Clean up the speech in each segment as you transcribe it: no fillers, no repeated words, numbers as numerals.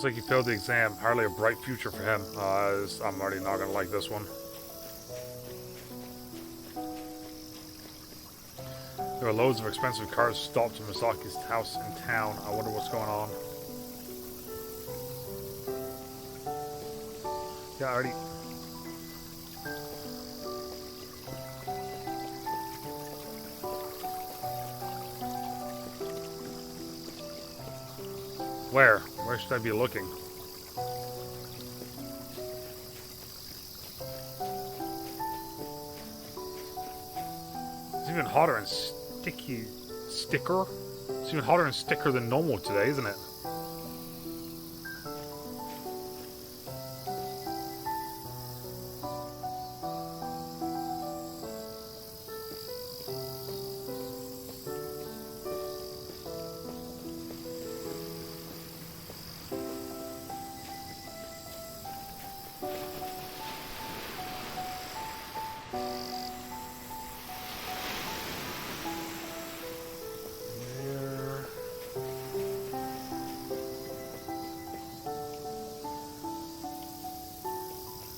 Sounds like he failed the exam. Hardly a bright future for him. I'm already not gonna like this one. There are loads of expensive cars stopped at Misaki's house in town. I wonder what's going on. Yeah, I already... Where? Where should I be looking? It's even hotter and sticker? It's even hotter and sticker than normal today, isn't it?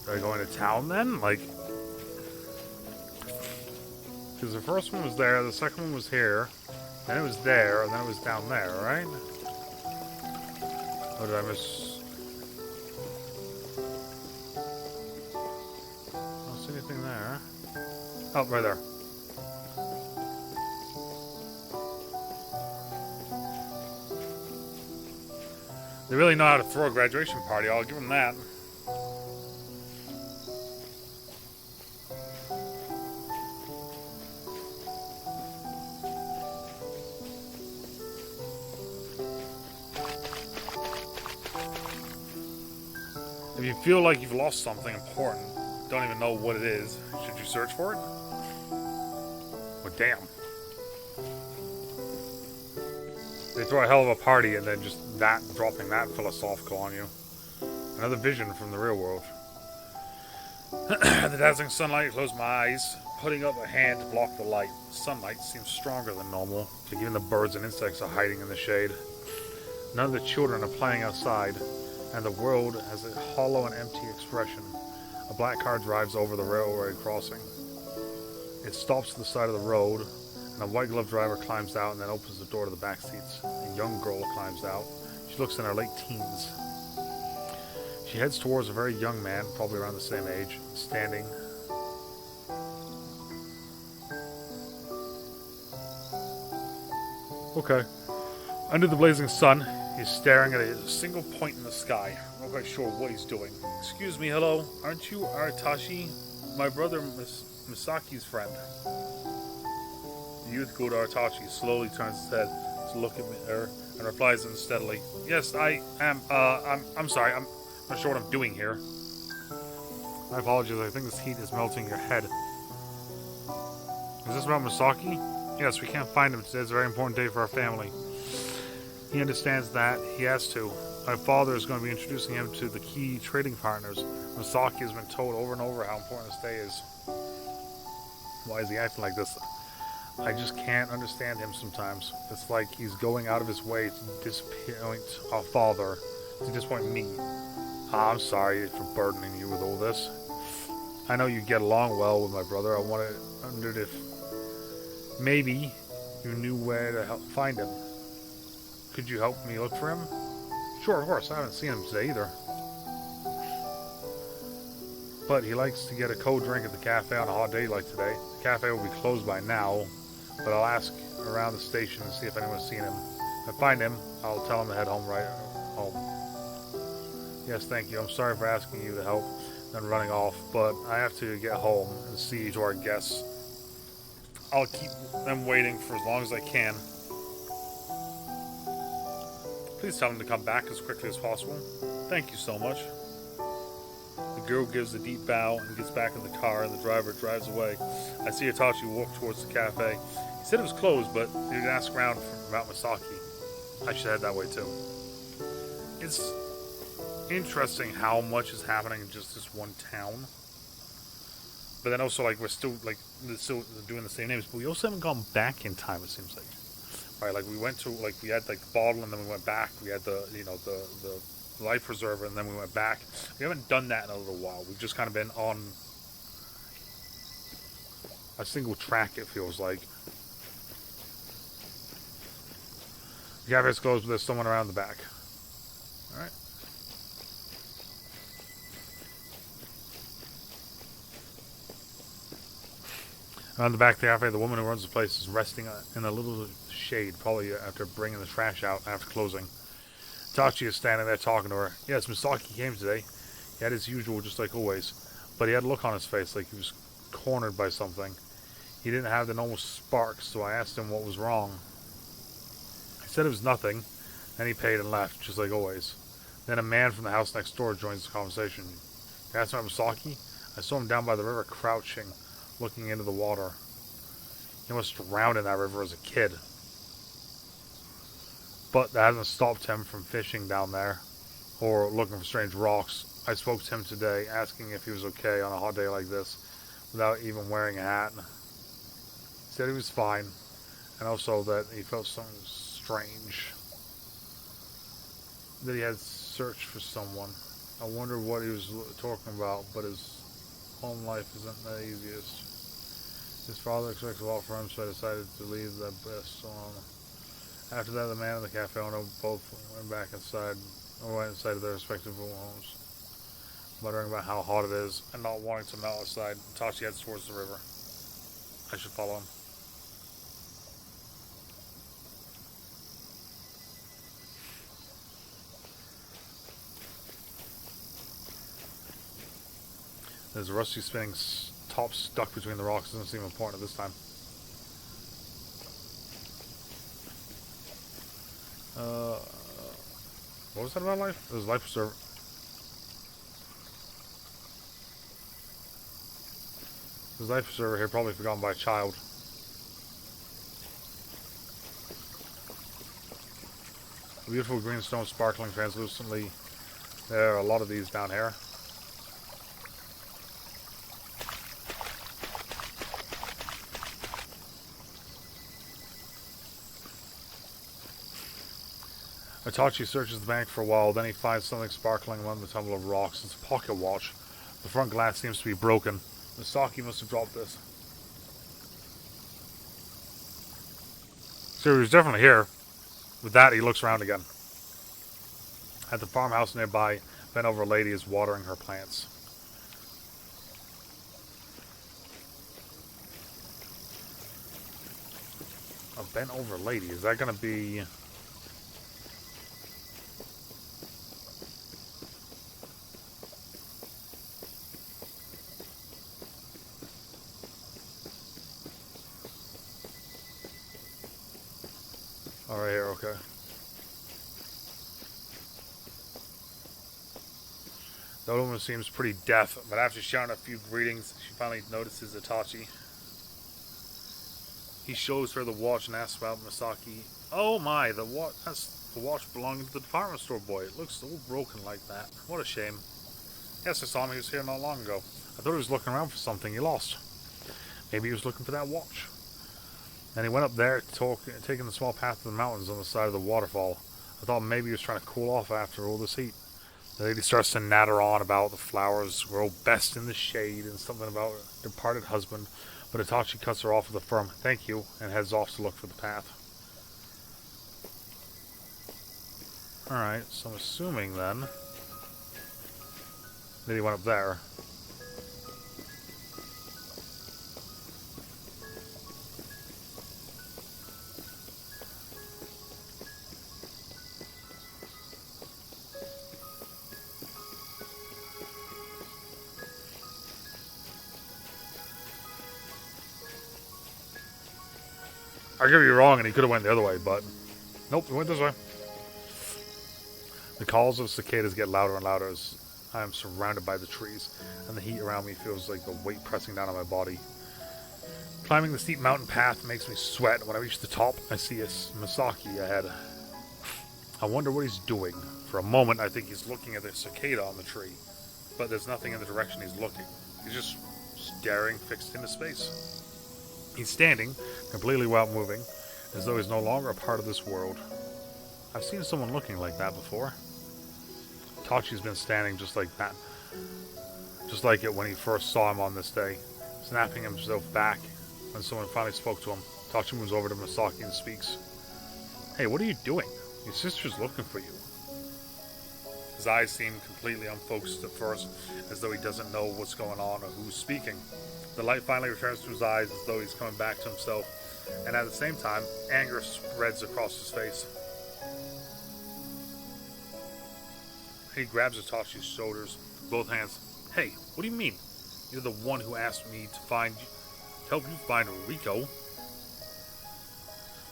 Are I going to town then? Like, because the first one was there, the second one was here, then it was there, and then it was down there, right? Or did I miss? I don't see anything there. Oh, right there. They really know how to throw a graduation party, I'll give them that. If you feel like you've lost something important, don't even know what it is, should you search for it? Well, damn. They throw a hell of a party and then just dropping that philosophical on you. Another vision from the real world. The dazzling sunlight closed my eyes, putting up a hand to block the light. The sunlight seems stronger than normal, but even the birds and insects are hiding in the shade. None of the children are playing outside, and the world has a hollow and empty expression. A black car drives over the railway crossing. It stops to the side of the road, and a white-gloved driver climbs out and then opens the door to the back seats. A young girl climbs out. She looks in her late teens. She heads towards a very young man, probably around the same age, standing. Okay. Under the blazing sun, he's staring at a single point in the sky. I'm not quite sure what he's doing. Excuse me, hello. Aren't you Aratashi? My brother Misaki's friend. The youth called Aratashi slowly turns his head to look at her and replies unsteadily. Yes, I am. I'm sorry. I'm not sure what I'm doing here. My apologies. I think this heat is melting your head. Is this about Misaki? Yes, we can't find him. Today's a very important day for our family. He understands that. He has to. My father is going to be introducing him to the key trading partners. Misaki has been told over and over how important this day is. Why is he acting like this? I just can't understand him sometimes. It's like he's going out of his way to disappoint our father, to disappoint me. I'm sorry for burdening you with all this. I know you get along well with my brother. I wondered if maybe you knew where to help find him. Could you help me look for him? Sure, of course. I haven't seen him today either. But he likes to get a cold drink at the cafe on a hot day like today. The cafe will be closed by now, but I'll ask around the station and see if anyone's seen him. If I find him, I'll tell him to head home right home. Yes, thank you. I'm sorry for asking you to help and running off, but I have to get home and see to our guests. I'll keep them waiting for as long as I can. Please tell him to come back as quickly as possible. Thank you so much. The girl gives a deep bow and gets back in the car, and the driver drives away. I see Itachi walk towards the cafe. He said it was closed, but he didn't ask around about Misaki. I should head that way too. It's interesting how much is happening in just this one town. But then also, like, we're still doing the same names, but we also haven't gone back in time, it seems like. Right, like we went to, like, we had like the bottle and then we went back. We had the, you know, the the life preserver, and then we went back. We haven't done that in a little while. We've just kind of been on a single track, it feels like. The cafe's closed, but there's someone around the back. Alright. Around the back of the cafe, the woman who runs the place is resting in a little shade, probably after bringing the trash out after closing. Tachi is standing there talking to her. Yes, Misaki came today. He had his usual, just like always, but he had a look on his face like he was cornered by something. He didn't have the normal spark, so I asked him what was wrong. He said it was nothing, then he paid and left, just like always. Then a man from the house next door joins the conversation. You asked about Misaki? I saw him down by the river crouching, looking into the water. He must have drowned in that river as a kid. But that hasn't stopped him from fishing down there, or looking for strange rocks. I spoke to him today, asking if he was okay on a hot day like this, without even wearing a hat. He said he was fine, and also that he felt something strange. That he had searched for someone. I wonder what he was talking about, but his home life isn't the easiest. His father expects a lot from him, so I decided to leave the best on. After that, the man and the cafe owner both went back inside, or went inside of their respective homes, muttering about how hot it is and not wanting to melt outside. Tachi heads towards the river. I should follow him. There's a rusty spinning top stuck between the rocks. Doesn't seem important at this time. What was that about life? It was life preserver. There's life preserver here, probably forgotten by a child. A beautiful green stone sparkling translucently. There are a lot of these down here. Itachi searches the bank for a while, then he finds something sparkling among the tumble of rocks. It's a pocket watch. The front glass seems to be broken. Misaki must have dropped this. So he was definitely here. With that, he looks around again. At the farmhouse nearby, bent over lady is watering her plants. A bent over lady, is that going to be... Oh, right here, okay. The old woman seems pretty deaf, but after shouting a few greetings, she finally notices Itachi. He shows her the watch and asks about Misaki. Oh my, the watch, that's the watch belonging to the department store boy. It looks all broken like that. What a shame. Yes, I saw him. He was here not long ago. I thought he was looking around for something he lost. Maybe he was looking for that watch. And he went up there, taking the small path to the mountains on the side of the waterfall. I thought maybe he was trying to cool off after all this heat. The lady starts to natter on about the flowers grow best in the shade and something about her departed husband, but Itachi cuts her off with a firm "thank you" and heads off to look for the path. Alright, so I'm assuming then that he went up there. I could be wrong and he could have went the other way, but nope, he went this way. The calls of cicadas get louder and louder as I am surrounded by the trees, and the heat around me feels like the weight pressing down on my body. Climbing the steep mountain path makes me sweat. When I reach the top, I see a Misaki ahead. I wonder what he's doing. For a moment, I think he's looking at the cicada on the tree, but there's nothing in the direction he's looking. He's just staring fixed into space. He's standing, completely without moving, as though he's no longer a part of this world. I've seen someone looking like that before. Tachi's been standing just like that. Just like it when he first saw him on this day, snapping himself back when someone finally spoke to him. Tachi moves over to Misaki and speaks. Hey, what are you doing? Your sister's looking for you. His eyes seem completely unfocused at first, as though he doesn't know what's going on or who's speaking. The light finally returns to his eyes as though he's coming back to himself, and at the same time, anger spreads across his face. He grabs Itachi's shoulders with both hands. Hey, what do you mean? You're the one who asked me to help you find Riko.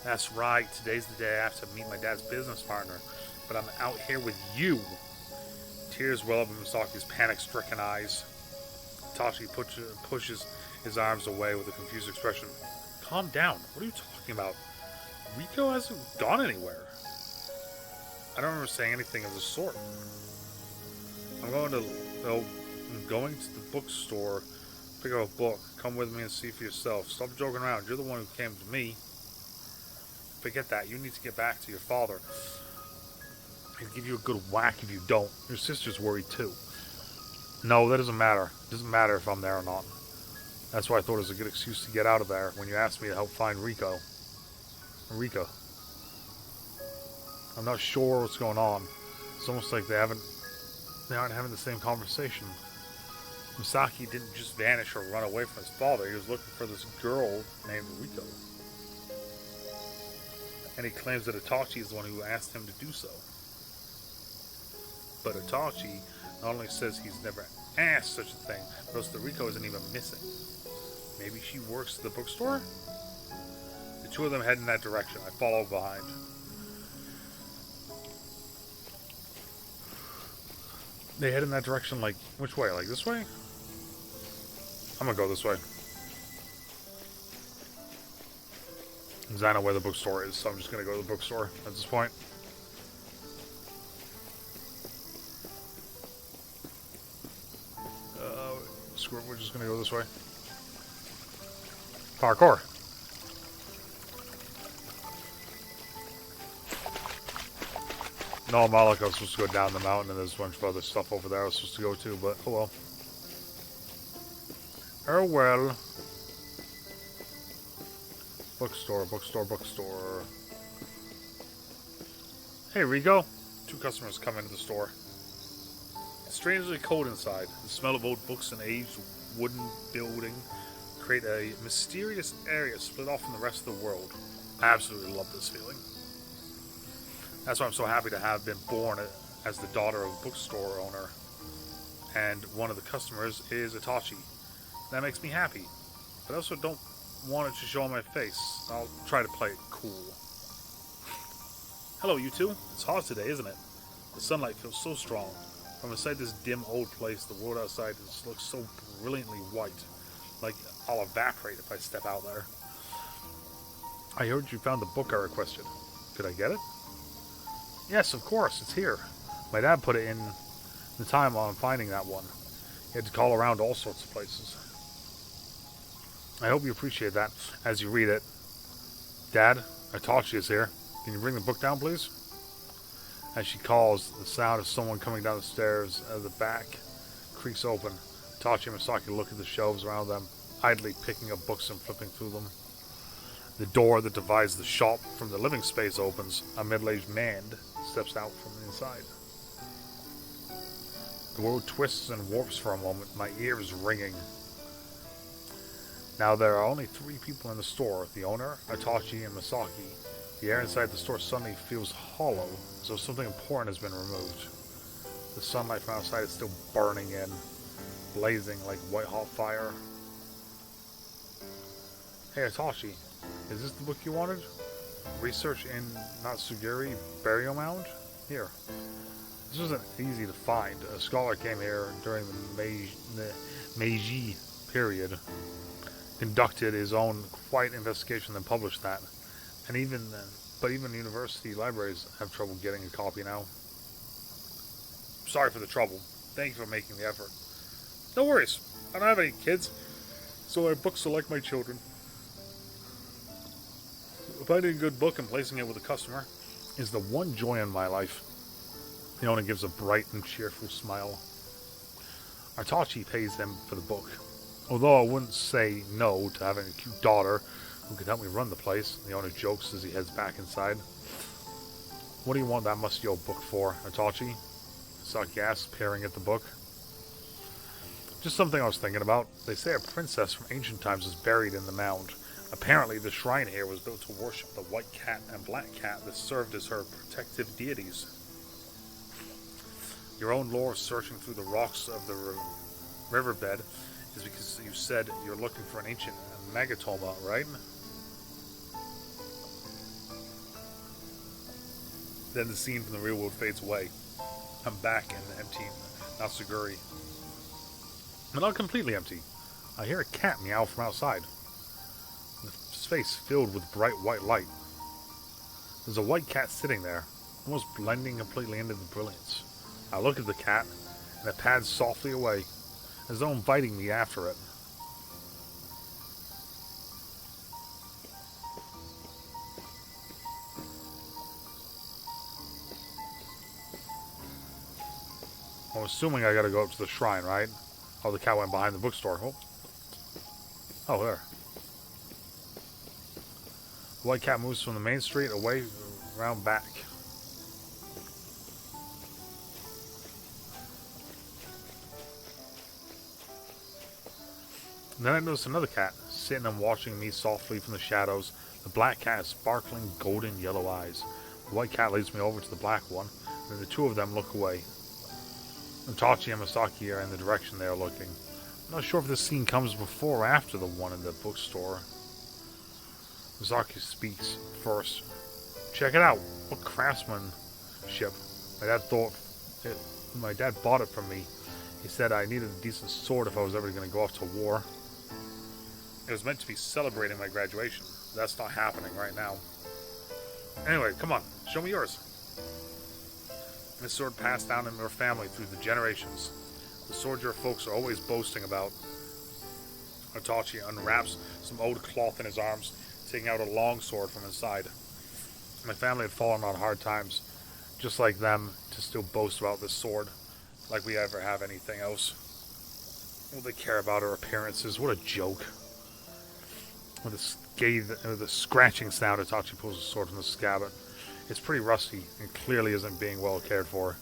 That's right, today's the day I have to meet my dad's business partner, but I'm out here with you. Tears well up in Misaki's panic-stricken eyes. Itachi pushes his arms away with a confused expression. Calm down, what are you talking about? Riko hasn't gone anywhere. I don't remember saying anything of the sort. I'm going to the bookstore, pick up a book. Come with me and see for yourself. Stop joking around. You're the one who came to me. Forget that. You need to get back to your father. He'll give you a good whack if you don't. Your sister's worried too. No, that doesn't matter. It doesn't matter if I'm there or not. That's why I thought it was a good excuse to get out of there when you asked me to help find Rika. I'm not sure what's going on. It's almost like they aren't having the same conversation. Misaki didn't just vanish or run away from his father. He was looking for this girl named Riko. And he claims that Itachi is the one who asked him to do so. But Itachi not only says he's never asked such a thing, but also that Riko isn't even missing. Maybe she works at the bookstore? The two of them head in that direction. I follow behind. They head in that direction, like, which way? Like this way? I'm gonna go this way. Because I know where the bookstore is, so I'm just gonna go to the bookstore at this point. Screw it, we're just gonna go this way. Parkour. No, Malak, I was supposed to go down the mountain, and there's a bunch of other stuff over there I was supposed to go to, but oh well. Oh well. Bookstore. Hey, Rigo. Two customers come into the store. It's strangely cold inside. The smell of old books and aged wooden building create a mysterious area split off from the rest of the world. I absolutely love this feeling. That's why I'm so happy to have been born as the daughter of a bookstore owner. And one of the customers is Itachi. That makes me happy. But I also don't want it to show on my face. I'll try to play it cool. Hello, you two. It's hot today, isn't it? The sunlight feels so strong. From inside this dim old place, the world outside just looks so brilliantly white. Like I'll evaporate if I step out there. I heard you found the book I requested. Could I get it? Yes, of course. It's here. My dad put it in the time on finding that one. He had to call around all sorts of places. I hope you appreciate that as you read it. Dad, Itachi is here. Can you bring the book down, please? As she calls, the sound of someone coming down the stairs at the back creaks open. Itachi and Misaki look at the shelves around them, idly picking up books and flipping through them. The door that divides the shop from the living space opens. A middle-aged man steps out from the inside. The world twists and warps for a moment, my ears ringing. Now there are only 3 people in the store, the owner, Itachi, and Misaki. The air inside the store suddenly feels hollow, as though something important has been removed. The sunlight from outside is still burning in, blazing like white-hot fire. Hey Itachi, is this the book you wanted? Research in Natsugiri Burial Mound? Here. This wasn't easy to find. A scholar came here during the Meiji period, conducted his own quiet investigation, then published that. And even university libraries have trouble getting a copy now. Sorry for the trouble. Thank you for making the effort. No worries. I don't have any kids, so my books are like my children. Finding a good book and placing it with a customer is the one joy in my life. The owner gives a bright and cheerful smile. Artachi pays him for the book. Although I wouldn't say no to having a cute daughter who could help me run the place, the owner jokes as he heads back inside. What do you want that musty old book for, Artachi? Saki asks, peering at the book. Just something I was thinking about. They say a princess from ancient times is buried in the mound. Apparently, the shrine here was built to worship the white cat and black cat that served as her protective deities. Your own lore searching through the rocks of the riverbed is because you said you're looking for an ancient megatoma, right? Then the scene from the real world fades away. I'm back in the empty Natsuguri. But not completely empty. I hear a cat meow from outside. His face filled with bright white light. There's a white cat sitting there, almost blending completely into the brilliance. I look at the cat, and it pads softly away, as though inviting me after it. I'm assuming I gotta go up to the shrine, right? Oh, the cat went behind the bookstore. Oh, there. The white cat moves from the main street away, around back. And then I notice another cat, sitting and watching me softly from the shadows. The black cat has sparkling golden yellow eyes. The white cat leads me over to the black one, and then the two of them look away. Tachi and Masaki are in the direction they are looking. I'm not sure if this scene comes before or after the one in the bookstore. Masaki speaks first. Check it out. What craftsmanship. My dad bought it from me. He said I needed a decent sword if I was ever going to go off to war. It was meant to be celebrating my graduation. That's not happening right now. Anyway, come on. Show me yours. This sword passed down in your family through the generations. The sword your folks are always boasting about. Artachi unwraps some old cloth in his arms, taking out a long sword from inside. My family had fallen on hard times, just like them, to still boast about this sword, like we ever have anything else. What they care about our appearances, what a joke. With a scratching sound, Artachi pulls the sword from the scabbard. It's pretty rusty and clearly isn't being well cared for.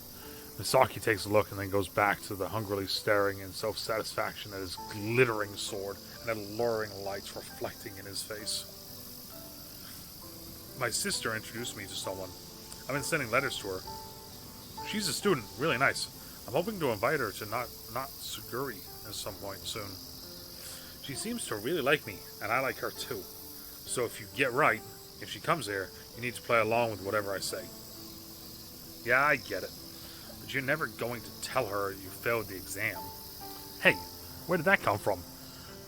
Misaki takes a look and then goes back to the hungrily staring in self-satisfaction at his glittering sword and at alluring lights reflecting in his face. My sister introduced me to someone. I've been sending letters to her. She's a student, really nice. I'm hoping to invite her to Natsuguri at some point soon. She seems to really like me, and I like her too. So if you get right, if she comes here, you need to play along with whatever I say. Yeah, I get it. But you're never going to tell her you failed the exam. Hey, where did that come from?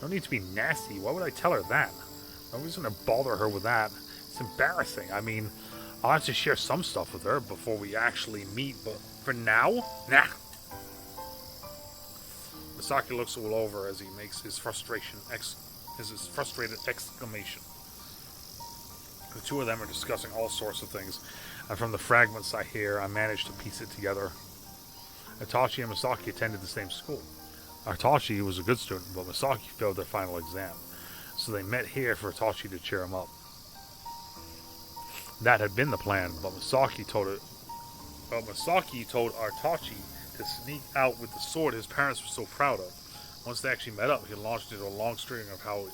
No need to be nasty. Why would I tell her that? Nobody's going to bother her with that. It's embarrassing. I mean, I'll have to share some stuff with her before we actually meet, but for now, nah. Misaki looks all over as he makes his frustrated exclamation. The two of them are discussing all sorts of things, and from the fragments I hear, I manage to piece it together. Artachi and Misaki attended the same school. Artachi was a good student, but Misaki failed their final exam, so they met here for Artachi to cheer him up. That had been the plan, but Misaki told Artachi to sneak out with the sword his parents were so proud of. Once they actually met up, he launched into a long string of how he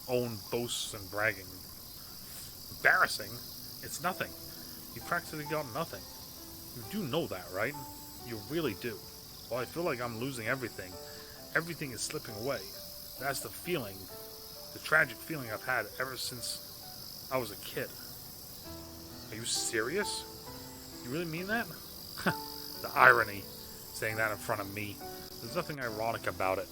owned boasts and bragging. Embarrassing? It's nothing. You practically got nothing. You do know that, right? You really do. Well, I feel like I'm losing everything. Everything is slipping away. That's the feeling, the tragic feeling I've had ever since I was a kid. Are you serious? You really mean that? The irony, saying that in front of me. There's nothing ironic about it.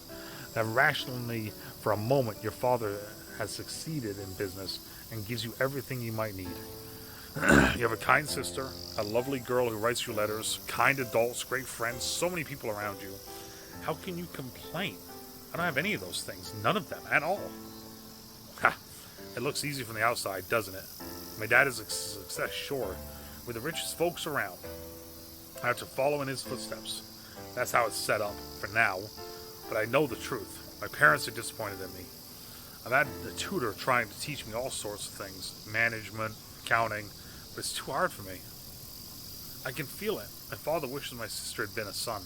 That rationally, for a moment, your father has succeeded in business and gives you everything you might need. You have a kind sister, a lovely girl who writes you letters, kind adults, great friends, so many people around you. How can you complain? I don't have any of those things. None of them at all. Ha! It looks easy from the outside, doesn't it? My dad is a success, sure. We're the richest folks around. I have to follow in his footsteps. That's how it's set up, for now. But I know the truth. My parents are disappointed in me. I've had a tutor trying to teach me all sorts of things. Management, accounting. But it's too hard for me. I can feel it. My father wishes my sister had been a son.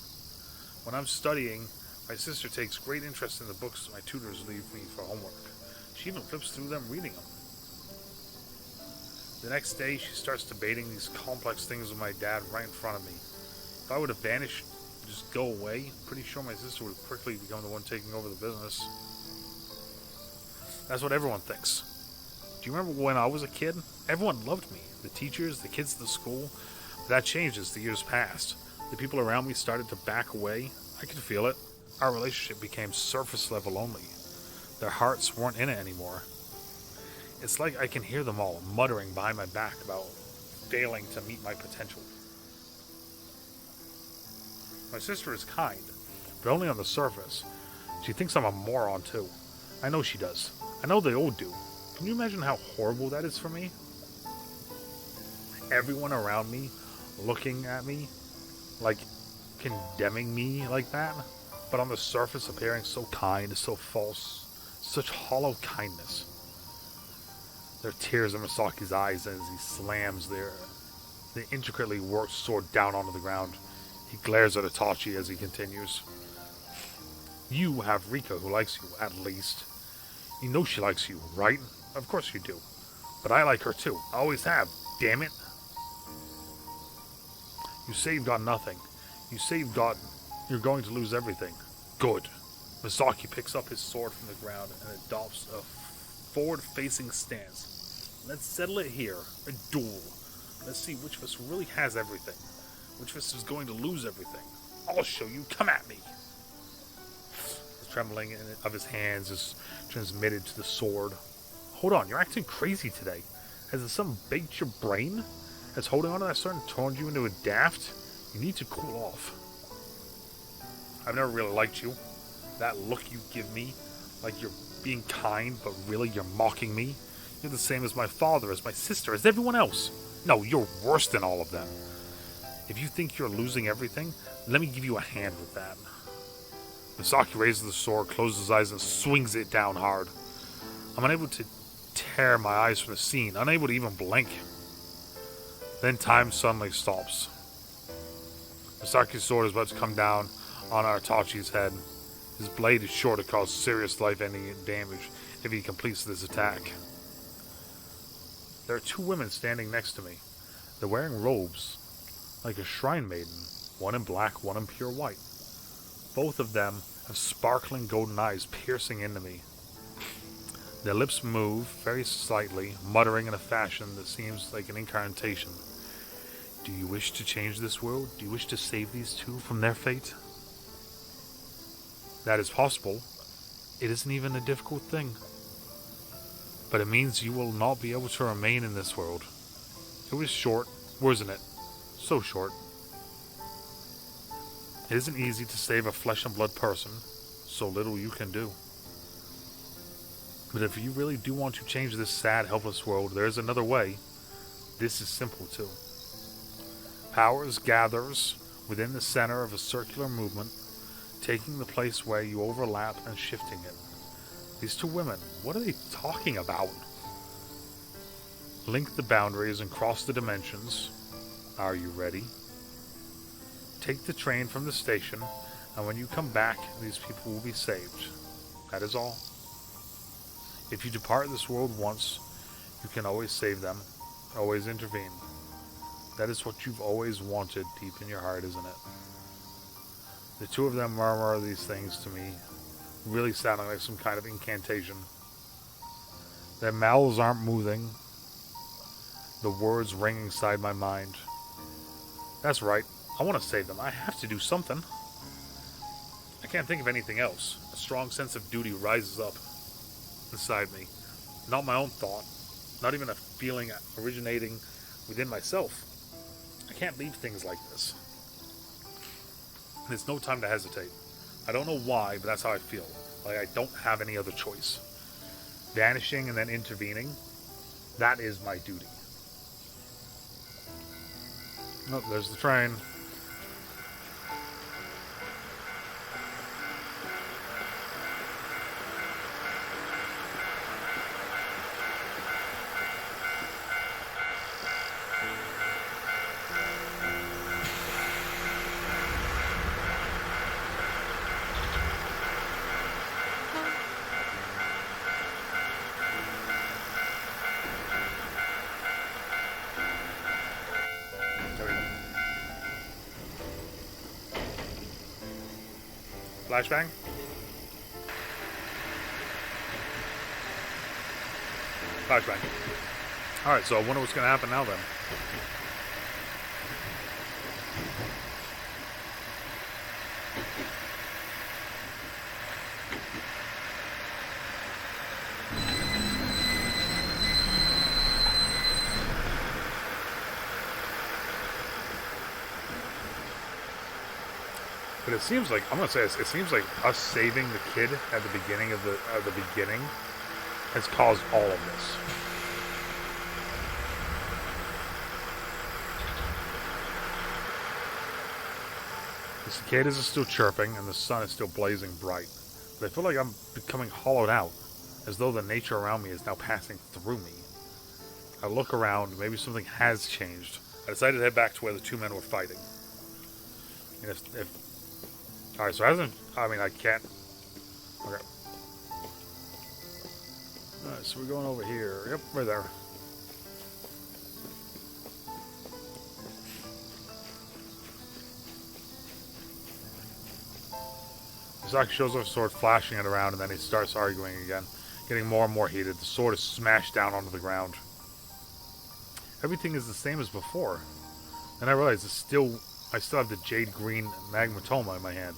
When I'm studying, my sister takes great interest in the books my tutors leave me for homework. She even flips through them reading them. The next day, she starts debating these complex things with my dad right in front of me. If I would have vanished, just go away, I'm pretty sure my sister would have quickly become the one taking over the business. That's what everyone thinks. Do you remember when I was a kid? Everyone loved me. The teachers, the kids at the school. But that changed as the years passed. The people around me started to back away. I could feel it. Our relationship became surface level only. Their hearts weren't in it anymore. It's like I can hear them all muttering behind my back about failing to meet my potential. My sister is kind, but only on the surface. She thinks I'm a moron too. I know she does. I know they all do. Can you imagine how horrible that is for me? Everyone around me looking at me, like condemning me like that, but on the surface appearing so kind, so false, such hollow kindness. There are tears in Masaki's eyes as he slams the intricately worked sword down onto the ground. He glares at Itachi as he continues. You have Rika who likes you, at least. You know she likes you, right? Of course you do. But I like her too. I always have. Damn it. You say you've got nothing. You say you're going to lose everything. Good. Masaki picks up his sword from the ground and adopts a forward-facing stance. Let's settle it here. A duel. Let's see which of us really has everything. Which of us is going to lose everything. I'll show you. Come at me. The trembling of his hands is transmitted to the sword. Hold on, you're acting crazy today. Has something baked your brain? Has holding on to that sword turned you into a daft? You need to cool off. I've never really liked you. That look you give me, like you're being kind, but really you're mocking me. You're the same as my father, as my sister, as everyone else. No, you're worse than all of them. If you think you're losing everything, let me give you a hand with that. Misaki raises the sword, closes his eyes, and swings it down hard. I'm unable to tear my eyes from the scene, unable to even blink. Then time suddenly stops. Misaki's sword is about to come down on Itachi's head. His blade is sure to cause serious life-ending damage if he completes this attack. There are two women standing next to me. They're wearing robes, like a shrine maiden, one in black, one in pure white. Both of them have sparkling golden eyes piercing into me. Their lips move very slightly, muttering in a fashion that seems like an incantation. Do you wish to change this world? Do you wish to save these two from their fate? That is possible. It isn't even a difficult thing. But it means you will not be able to remain in this world. It was short, wasn't it? So short. It isn't easy to save a flesh and blood person. So little you can do. But if you really do want to change this sad, helpless world, there is another way. This is simple too. Powers gathers within the center of a circular movement, taking the place where you overlap and shifting it. These two women, what are they talking about? Link the boundaries and cross the dimensions. Are you ready? Take the train from the station, and when you come back, these people will be saved. That is all. If you depart this world once, you can always save them, always intervene. That is what you've always wanted deep in your heart, isn't it? The two of them murmur these things to me, really sounding like some kind of incantation. Their mouths aren't moving, the words ring inside my mind. That's right, I want to save them. I have to do something. I can't think of anything else. A strong sense of duty rises up inside me. Not my own thought, not even a feeling originating within myself. I can't leave things like this. And it's no time to hesitate. I don't know why, but that's how I feel. Like I don't have any other choice. Vanishing and then intervening, that is my duty. Oh, there's the train. Flashbang? Flashbang. Alright, so I wonder what's going to happen now then. But it seems like, I'm going to say this, it seems like us saving the kid at the beginning of the beginning has caused all of this. The cicadas are still chirping and the sun is still blazing bright. But I feel like I'm becoming hollowed out, as though the nature around me is now passing through me. I look around, maybe something has changed. I decided to head back to where the two men were fighting. And if alright, so I can't. Okay. Alright, so we're going over here. Yep, right there. Husky shows off his sword, flashing it around, and then he starts arguing again, getting more and more heated. The sword is smashed down onto the ground. Everything is the same as before. And I realize I still have the jade green magmatoma in my hand.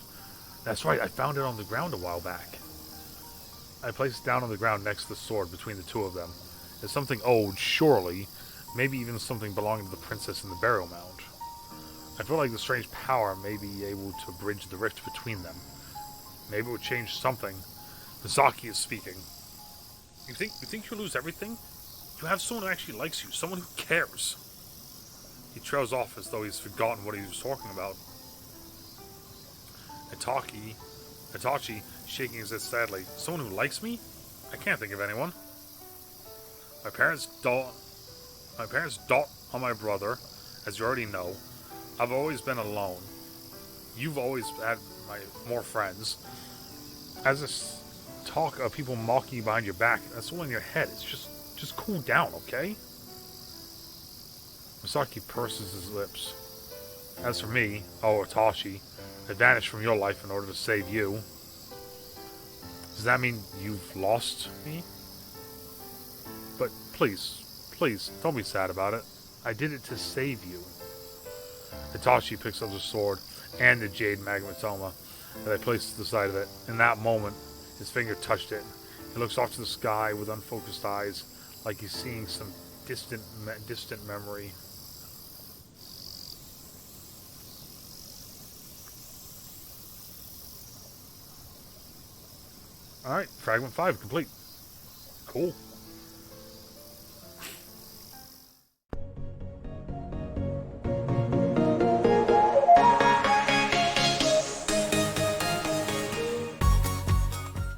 That's right, I found it on the ground a while back. I placed it down on the ground next to the sword between the two of them. It's something old, surely. Maybe even something belonging to the princess in the burial mound. I feel like the strange power may be able to bridge the rift between them. Maybe it would change something. Misaki is speaking. You think you'll lose everything? You have someone who actually likes you, someone who cares. He trails off as though he's forgotten what he was talking about. Itachi, shaking his head sadly. Someone who likes me? I can't think of anyone. My parents dote on my brother, as you already know. I've always been alone. You've always had more friends. As this talk of people mocking you behind your back, that's all in your head. It's just cool down, okay? Misaki purses his lips. As for me, Itachi, I vanished from your life in order to save you. Does that mean you've lost me? But please, don't be sad about it. I did it to save you. Itachi picks up the sword and the jade magmatoma that I placed to the side of it. In that moment, his finger touched it. He looks off to the sky with unfocused eyes, like he's seeing some distant memory. Alright, fragment 5 complete. Cool.